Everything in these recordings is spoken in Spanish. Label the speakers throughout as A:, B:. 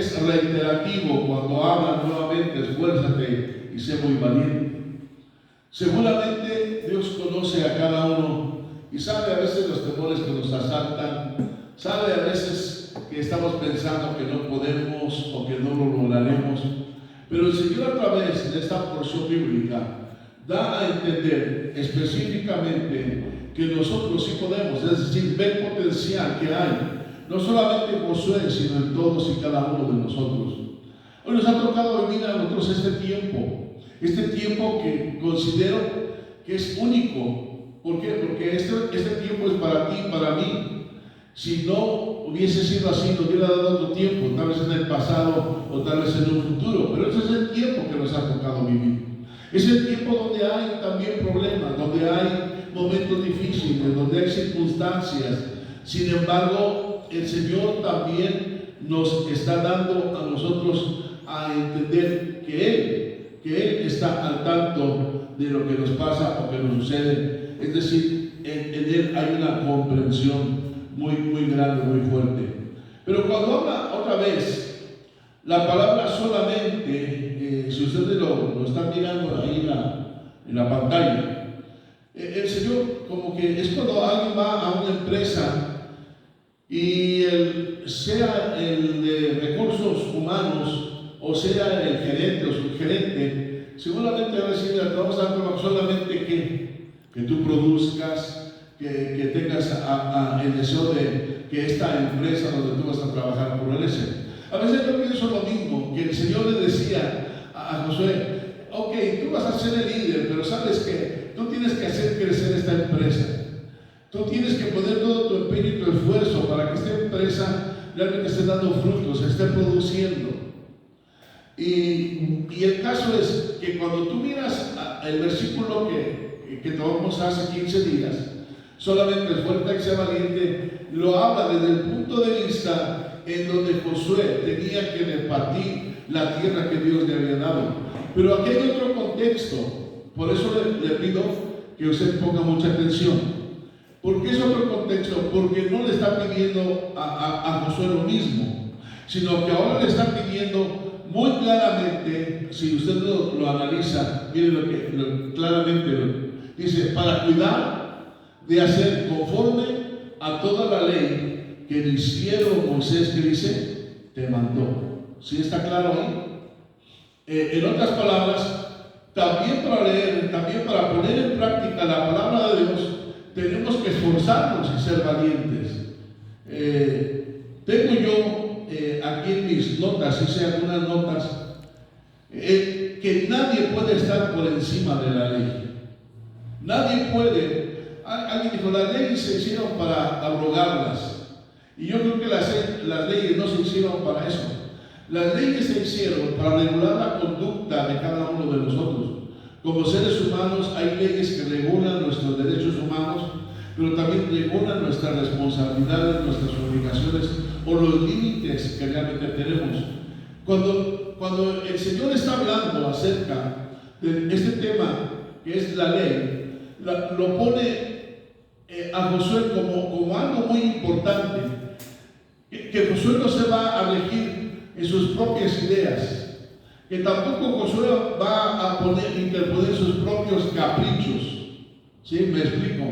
A: es reiterativo cuando habla nuevamente, esfuérzate y sé muy valiente. Seguramente Dios conoce a cada uno y sabe a veces los temores que nos asaltan, sabe a veces que estamos pensando que no podemos o que no lo lograremos, pero el Señor a través de esta porción bíblica da a entender específicamente que nosotros sí podemos, es decir, ve el potencial que hay, no solamente en Josué, sino en todos y cada uno de nosotros. Hoy nos ha tocado vivir a nosotros este tiempo que considero que es único. ¿Por qué? Porque este tiempo es para ti y para mí. Si no hubiese sido así, nos hubiera dado otro tiempo, tal vez en el pasado o tal vez en un futuro, pero ese es el tiempo que nos ha tocado vivir. Es el tiempo donde hay también problemas, donde hay momentos difíciles, donde hay circunstancias. Sin embargo, el Señor también nos está dando a nosotros a entender que Él está al tanto de lo que nos pasa o que nos sucede. Es decir, en Él hay una comprensión muy grande, muy fuerte. Pero cuando habla otra vez, la palabra solamente, si ustedes lo están mirando ahí en la pantalla, el Señor como que es cuando alguien va a una empresa y sea el de recursos humanos o sea el gerente o subgerente, seguramente va a decir, vamos a dar trabajo solamente que tú produzcas, que tengas el deseo de que esta empresa donde tú vas a trabajar progrese. A veces yo pienso lo mismo, que el Señor le decía a Josué, ok, tú vas a ser el líder, pero sabes que tú tienes que hacer crecer esta empresa. Tú tienes que poner todo tu empeño y tu esfuerzo para que esta empresa realmente esté dando frutos, esté produciendo. Y el caso es que cuando tú miras el versículo que tomamos hace 15 días, solamente esfuérzate y sea valiente, lo habla desde el punto de vista en donde Josué tenía que repartir la tierra que Dios le había dado. Pero aquí hay otro contexto, por eso le pido que usted ponga mucha atención. ¿Por qué es otro contexto? Porque no le está pidiendo a Josué lo mismo, sino que ahora le está pidiendo muy claramente, si usted lo analiza, mire claramente dice, para cuidar de hacer conforme a toda la ley que el siervo Moisés, que dice, te mandó. ¿Sí está claro ahí? En otras palabras, también para leer, también para poner en práctica la palabra de Dios, tenemos que esforzarnos y ser valientes. Tengo yo aquí en mis notas, hice algunas notas, que nadie puede estar por encima de la ley. Nadie puede. Alguien dijo, las leyes se hicieron para abrogarlas. Y yo creo que las leyes no se hicieron para eso. Las leyes se hicieron para regular la conducta de cada uno de nosotros. Como seres humanos hay leyes que regulan nuestros derechos humanos, pero también regulan nuestras responsabilidades, nuestras obligaciones o los límites que realmente tenemos. Cuando el Señor está hablando acerca de este tema que es la ley, lo pone a Josué como algo muy importante, que Josué no se va a regir en sus propias ideas, que tampoco Josué va a interponer sus propios caprichos. ¿Sí? ¿Me explico?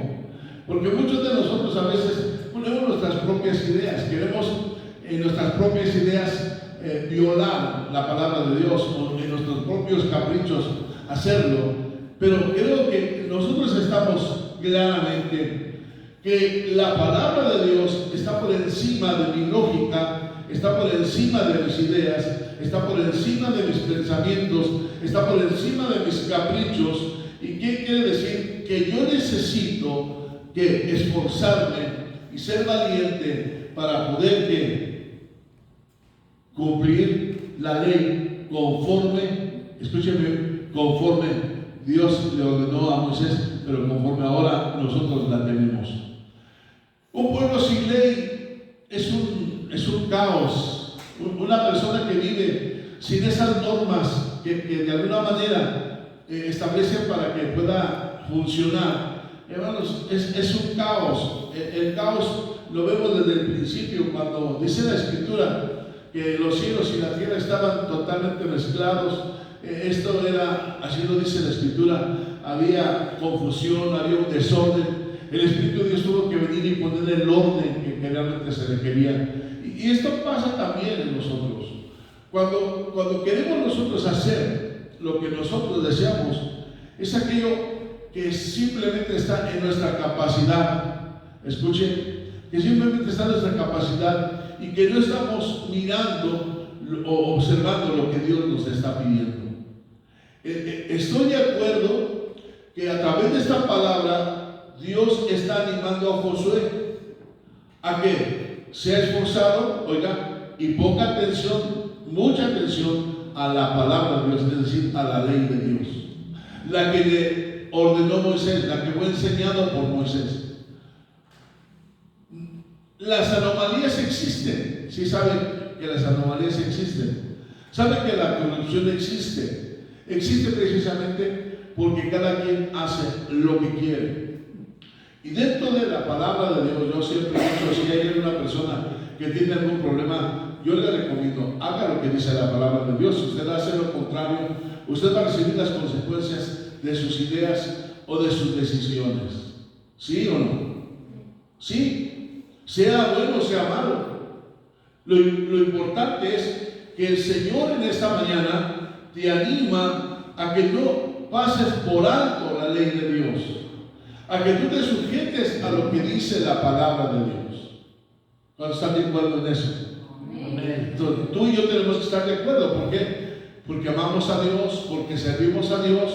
A: Porque muchos de nosotros a veces ponemos nuestras propias ideas, queremos en nuestras propias ideas violar la palabra de Dios o en nuestros propios caprichos hacerlo, pero creo que nosotros estamos claramente que la palabra de Dios está por encima de mi lógica, está por encima de mis ideas, está por encima de mis pensamientos, está por encima de mis caprichos. ¿Y qué quiere decir? Que yo necesito que esforzarme y ser valiente para poder cumplir la ley conforme, escúcheme, conforme Dios le ordenó a Moisés, pero conforme ahora nosotros la tenemos. Un pueblo sin ley es un caos. Una persona que vive sin esas normas que de alguna manera establecen para que pueda funcionar, hermanos, es un caos. El caos lo vemos desde el principio, cuando dice la Escritura que los cielos y la tierra estaban totalmente mezclados. Esto era, así lo dice la Escritura, había confusión, había un desorden. El Espíritu de Dios tuvo que venir y poner el orden que realmente se requería. Y esto pasa también en nosotros. Cuando queremos nosotros hacer lo que nosotros deseamos, es aquello que simplemente está en nuestra capacidad. Escuchen, que simplemente está en nuestra capacidad y que no estamos mirando o observando lo que Dios nos está pidiendo. Estoy de acuerdo que a través de esta palabra Dios está animando a Josué a que sea esforzado, oiga, y ponga atención, mucha atención a la palabra de Dios, es decir, a la ley de Dios, la que le ordenó Moisés, la que fue enseñada por Moisés. Las anomalías existen, sí saben que las anomalías existen, saben que la corrupción existe precisamente porque cada quien hace lo que quiere. Y dentro de la palabra de Dios, yo siempre he dicho, si hay una persona que tiene algún problema, yo le recomiendo, haga lo que dice la palabra de Dios. Si usted hace lo contrario, usted va a recibir las consecuencias de sus ideas o de sus decisiones. ¿Sí o no? Sí, sea bueno o sea malo. Lo importante es que el Señor en esta mañana te anima a que no pases por alto la ley de Dios, a que tú te sujetes a lo que dice la palabra de Dios. ¿Cuántos están de acuerdo en eso? Amén. Entonces, tú y yo tenemos que estar de acuerdo. ¿Por qué? Porque amamos a Dios, porque servimos a Dios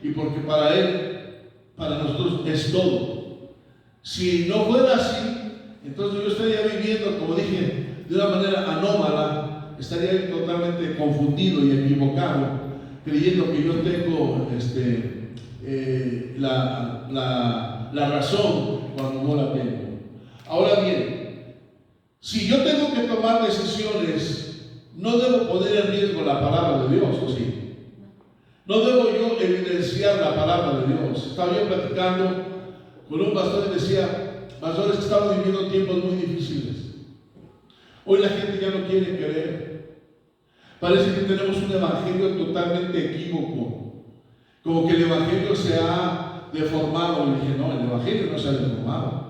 A: y porque para Él, para nosotros es todo. Si no fuera así, entonces yo estaría viviendo, como dije, de una manera anómala, estaría totalmente confundido y equivocado, creyendo que yo tengo la razón cuando no la tengo. Ahora bien, si yo tengo que tomar decisiones, no debo poner en riesgo la palabra de Dios, ¿o sí? No debo yo evidenciar la palabra de Dios. Estaba yo platicando con un pastor y decía, pastores, que estamos viviendo tiempos muy difíciles. Hoy la gente ya no quiere creer. Parece que tenemos un evangelio totalmente equívoco. Como que el evangelio se ha deformado. Y dije, no, el evangelio no se ha deformado.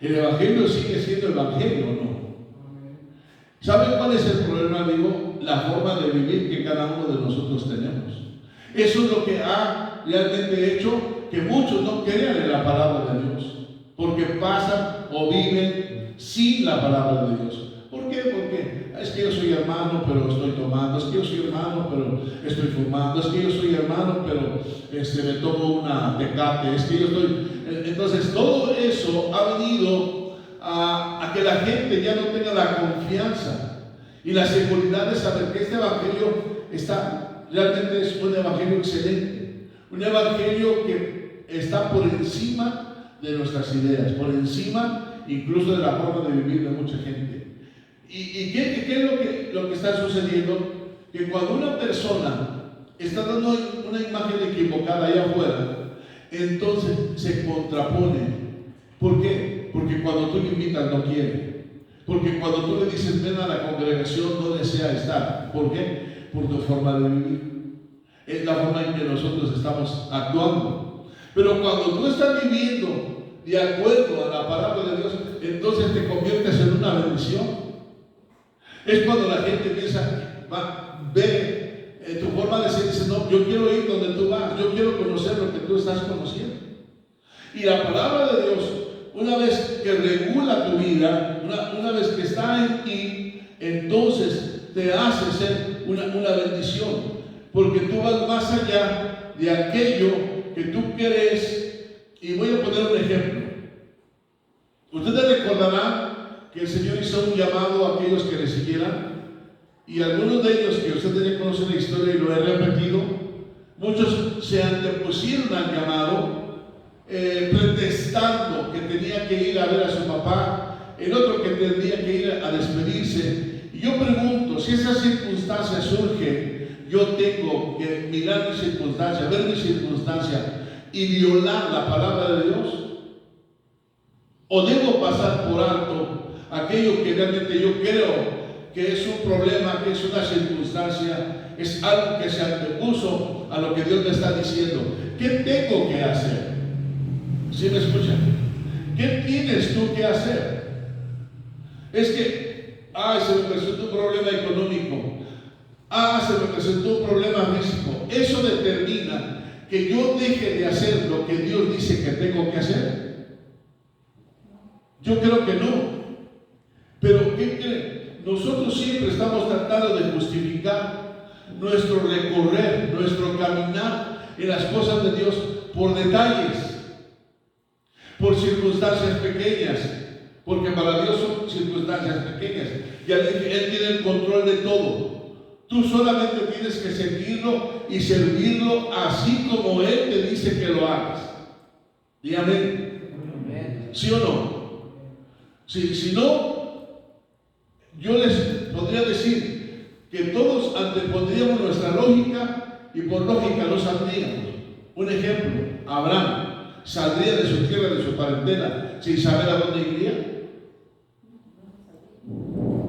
A: El evangelio sigue siendo evangelio, ¿no? ¿Saben cuál es el problema, amigo? La forma de vivir que cada uno de nosotros tenemos. Eso es lo que ha realmente hecho que muchos no crean en la palabra de Dios, porque pasan o viven sin la palabra de Dios. ¿Por qué? Porque es que yo soy hermano, pero estoy tomando. Es que yo soy hermano, pero estoy fumando. Es que yo soy hermano, pero me tomo una Tecate. Es que yo estoy... Entonces, todo eso ha venido a que la gente ya no tenga la confianza y la seguridad de saber que este evangelio realmente es un evangelio excelente. Un evangelio que está por encima de nuestras ideas, por encima incluso de la forma de vivir de mucha gente. ¿Y qué es lo que está sucediendo? Que cuando una persona está dando una imagen equivocada allá afuera, entonces se contrapone. ¿Por qué? Porque cuando tú le invitas no quiere. Porque cuando tú le dices ven a la congregación no desea estar. ¿Por qué? Por tu forma de vivir. Es la forma en que nosotros estamos actuando. Pero cuando tú estás viviendo de acuerdo a la palabra de Dios, entonces te conviertes en una bendición. Es cuando la gente piensa, ve tu forma de ser, dice, no, yo quiero ir donde tú vas, yo quiero conocer lo que tú estás conociendo. Y la palabra de Dios, una vez que regula tu vida, una vez que está en ti, entonces te hace ser una bendición, porque tú vas más allá de aquello que tú crees. Y voy a poner un ejemplo. Ustedes recordarán que el Señor hizo un llamado a aquellos que le siguieran, y algunos de ellos que ustedes ya conocen la historia y lo he repetido, muchos se antepusieron al llamado, pretextando que tenía que ir a ver a su papá, el otro que tendría que ir a despedirse. Y yo pregunto, si esa circunstancia surge, yo tengo que mirar mi circunstancia, ver mi circunstancia y violar la palabra de Dios, o debo pasar por alto aquello que realmente yo creo que es un problema, que es una circunstancia, es algo que se antepuso a lo que Dios me está diciendo. ¿Qué tengo que hacer? ¿Sí me escuchan? ¿Qué tienes tú que hacer? Es que, se me presentó un problema económico, se me presentó un problema físico. Eso determina que yo deje de hacer lo que Dios dice que tengo que hacer. Yo creo que no. Pero ¿qué creen? Nosotros siempre estamos tratando de justificar nuestro recorrer, nuestro caminar en las cosas de Dios por detalles, por circunstancias pequeñas, porque para Dios son circunstancias pequeñas. Ya dije, Él tiene el control de todo. Tú solamente tienes que seguirlo y servirlo así como Él te dice que lo hagas. Y amén. ¿Sí o no? Si no, yo les podría decir que todos antepondríamos nuestra lógica y por lógica no saldríamos. Un ejemplo, Abraham saldría de su tierra, de su parentela, sin saber a dónde iría.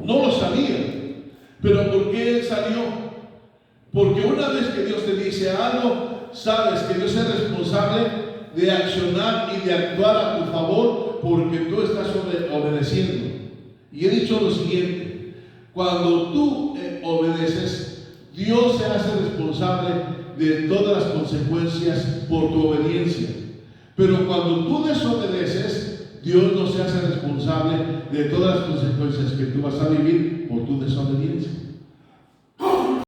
A: No lo sabía. Pero ¿por qué él salió? Porque una vez que Dios te dice algo, sabes que Dios es responsable de accionar y de actuar a tu favor porque tú estás obedeciendo. Y he dicho lo siguiente: cuando tú obedeces, Dios se hace responsable de todas las consecuencias por tu obediencia. Pero cuando tú desobedeces, Dios no se hace responsable de todas las consecuencias que tú vas a vivir por tu desobediencia.